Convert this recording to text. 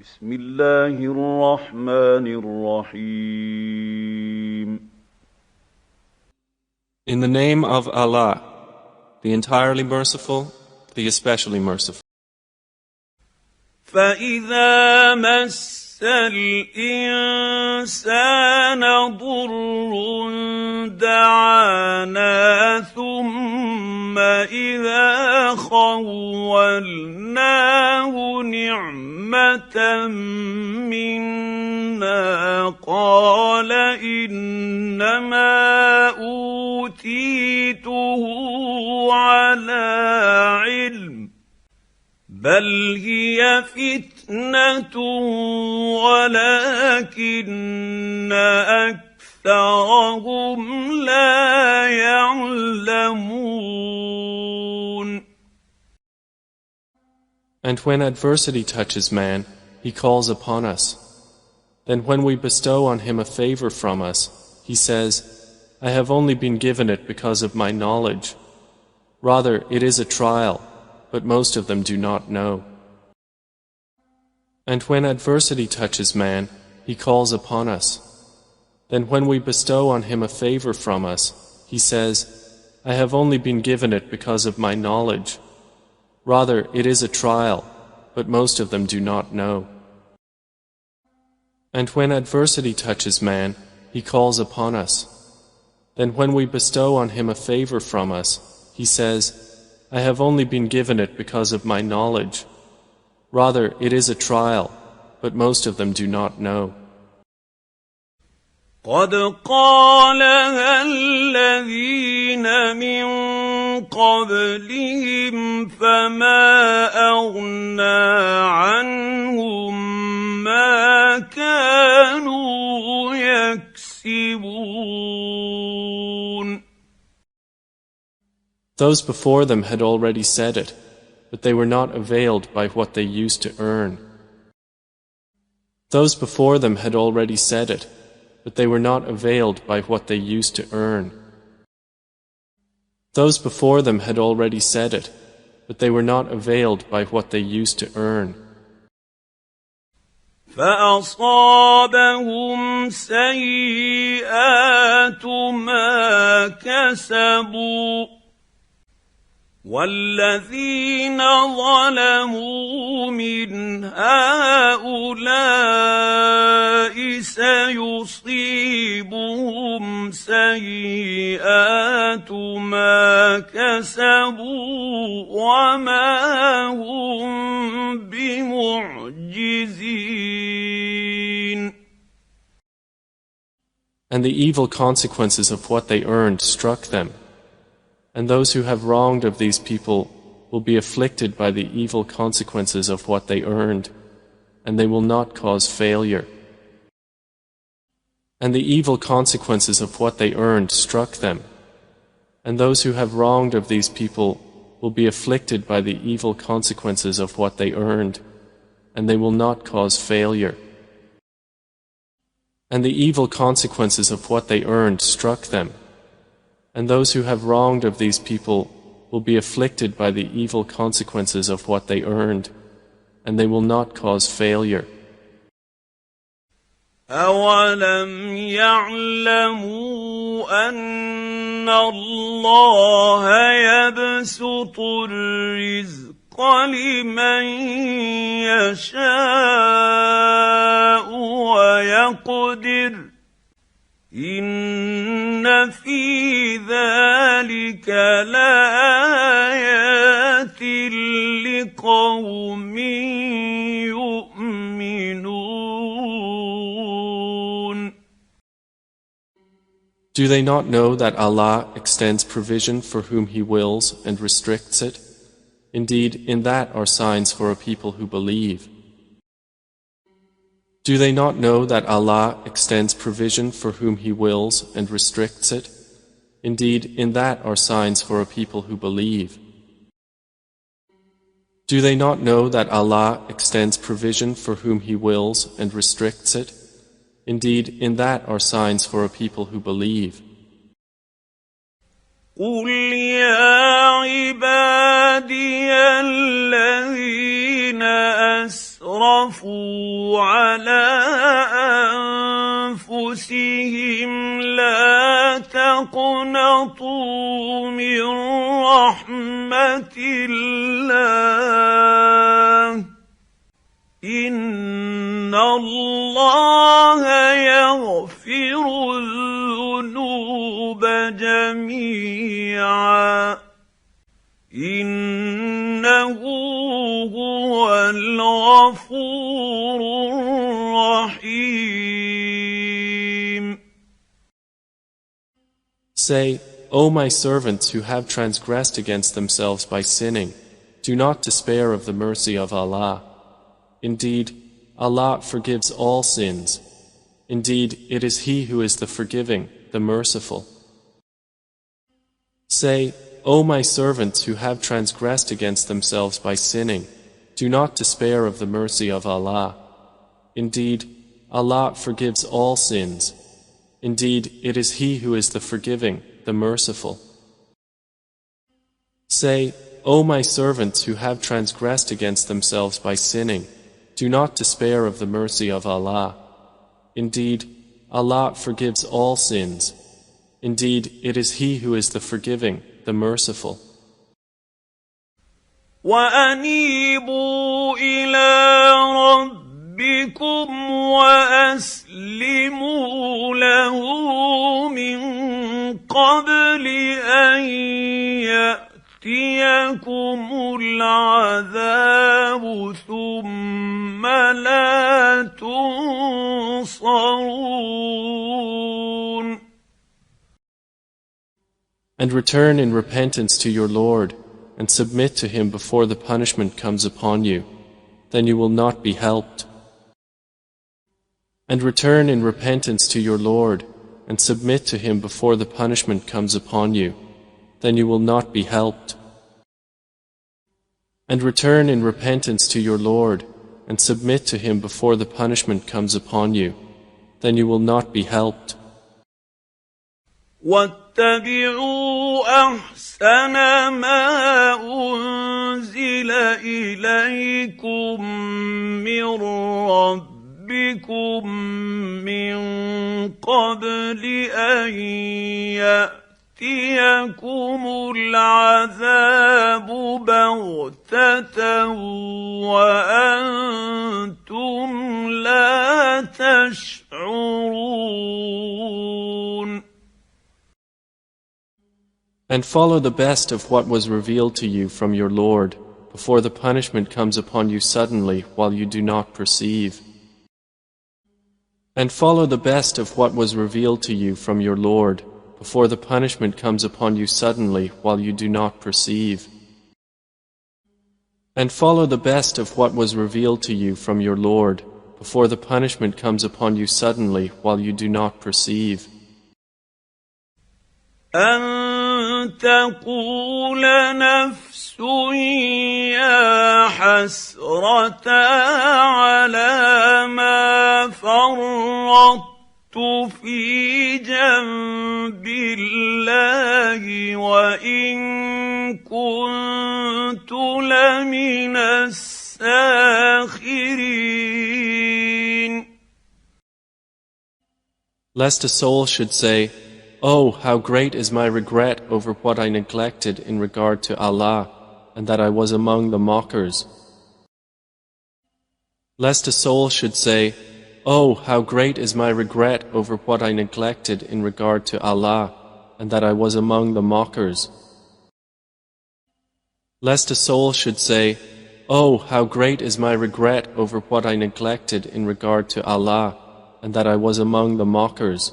بسم الله الرحمن الرحيم. In the name of Allah, the entirely merciful, the especially merciful. فَإِذَا مَسَّ الْإِنسَانَ ضُرٌّ دَعَانَا ثُمَّ إِذَا خَوَّلْنَاهُ نِعْمَةً مِنَّا قَالَ إِنَّمَا أُوتِيتُهُ عَلَى عِلْمٍ بل هي فتنة ولكن أكثرهم لا يعلمون. And when adversity touches man, he calls upon us. Then when we bestow on him a favor from us, he says, I have only been given it because of my knowledge. Rather, it is a trial, but most of them do not know. And when adversity touches man, he calls upon us. Then when we bestow on him a favor from us, he says, I have only been given it because of my knowledge. Rather, it is a trial, but most of them do not know. And when adversity touches man, he calls upon us. Then when we bestow on him a favor from us, he says, I have only been given it because of my knowledge. Rather, it is a trial, but most of them do not know. قد قالها الذين من قبلهم فما أغنى عنهم ما كانوا يكسبون. Those before them had already said it, but they were not availed by what they used to earn. Those before them had already said it, but they were not availed by what they used to earn. Those before them had already said it, but they were not availed by what they used to earn. فأصابهم سيئات ما كسبوا والذين ظلموا من هؤلاء سيصيبهم سيئات ما كسبوا وما هم بمعجزين. And the evil consequences of what they earned struck them. And those who have wronged of these people will be afflicted by the evil consequences of what they earned, and they will not cause failure. And the evil consequences of what they earned struck them. And those who have wronged of these people will be afflicted by the evil consequences of what they earned, and they will not cause failure. And the evil consequences of what they earned struck them. And those who have wronged of these people will be afflicted by the evil consequences of what they earned, and they will not cause failure. أَوَلَمْ يَعْلَمُوا أَنَّ اللَّهَ يَبْسُطُ الرِّزْقَ لِمَن يَشَاءُ وَيَقْدِرُ إِنَّ فِي ذَلِكَ لَآيَاتٍ لِقَوْمٍ يُؤْمِنُونَ. Do they not know that Allah extends provision for whom He wills and restricts it? Indeed, in that are signs for a people who believe. Do they not know that Allah extends provision for whom He wills and restricts it? Indeed, in that are signs for a people who believe. Do they not know that Allah extends provision for whom He wills and restricts it? Indeed, in that are signs for a people who believe. قُلْ يَا عِبَادِيَ الَّذِينَ أَسْرَفُوا تقنطوا من رحمة الله إن الله يغفر الذنوب جميعا إنه هو الغفور الرحيم. Say, O my servants who have transgressed against themselves by sinning, do not despair of the mercy of Allah. Indeed, Allah forgives all sins. Indeed, it is He who is the forgiving, the merciful. Say, O my servants who have transgressed against themselves by sinning, do not despair of the mercy of Allah. Indeed, Allah forgives all sins. Indeed, it is He who is the forgiving, the merciful. Say, O my servants who have transgressed against themselves by sinning, do not despair of the mercy of Allah. Indeed, Allah forgives all sins. Indeed, it is He who is the forgiving, the merciful. وَأَنِيبُوا إِلَىٰ رَبِّكُمْ وَأَسْلِمُوا لَهُ مِن قَبْلِ أَن يَأْتِيَكُمُ الْعَذَابُ ثُمَّ لَا تُنصَرُونَ. And return in repentance to your Lord, and submit to Him before the punishment comes upon you, then you will not be helped. And return in repentance to your Lord, and submit to Him before the punishment comes upon you, then you will not be helped. And return in repentance to your Lord, and submit to Him before the punishment comes upon you, then you will not be helped. وَاتَّبِعُوا أَحْسَنَ مَا أُنزِلَ إِلَيْكُم مِّن رَّبِّكُم مِّن قَبْلِ أَن يَأْتِيَكُمُ الْعَذَابُ بَغْتَةً وَأَنتُمْ لَا تَشْعُرُونَ. And follow the best of what was revealed to you from your Lord, before the punishment comes upon you suddenly while you do not perceive. And follow the best of what was revealed to you from your Lord, before the punishment comes upon you suddenly while you do not perceive. And follow the best of what was revealed to you from your Lord, before the punishment comes upon you suddenly while you do not perceive. أَن تَقُولَ نَفْسٌ يَا حَسْرَتَا عَلَىٰ مَا فَرَّطتُ فِي جَنبِ اللَّهِ وَإِن كُنتُ لَمِنَ السَّاخِرِينَ. Lest a soul should say, Oh, how great is my regret over what I neglected in regard to Allah, and that I was among the mockers. Lest a soul should say, Oh, how great is my regret over what I neglected in regard to Allah, and that I was among the mockers. Lest a soul should say, Oh, how great is my regret over what I neglected in regard to Allah, and that I was among the mockers.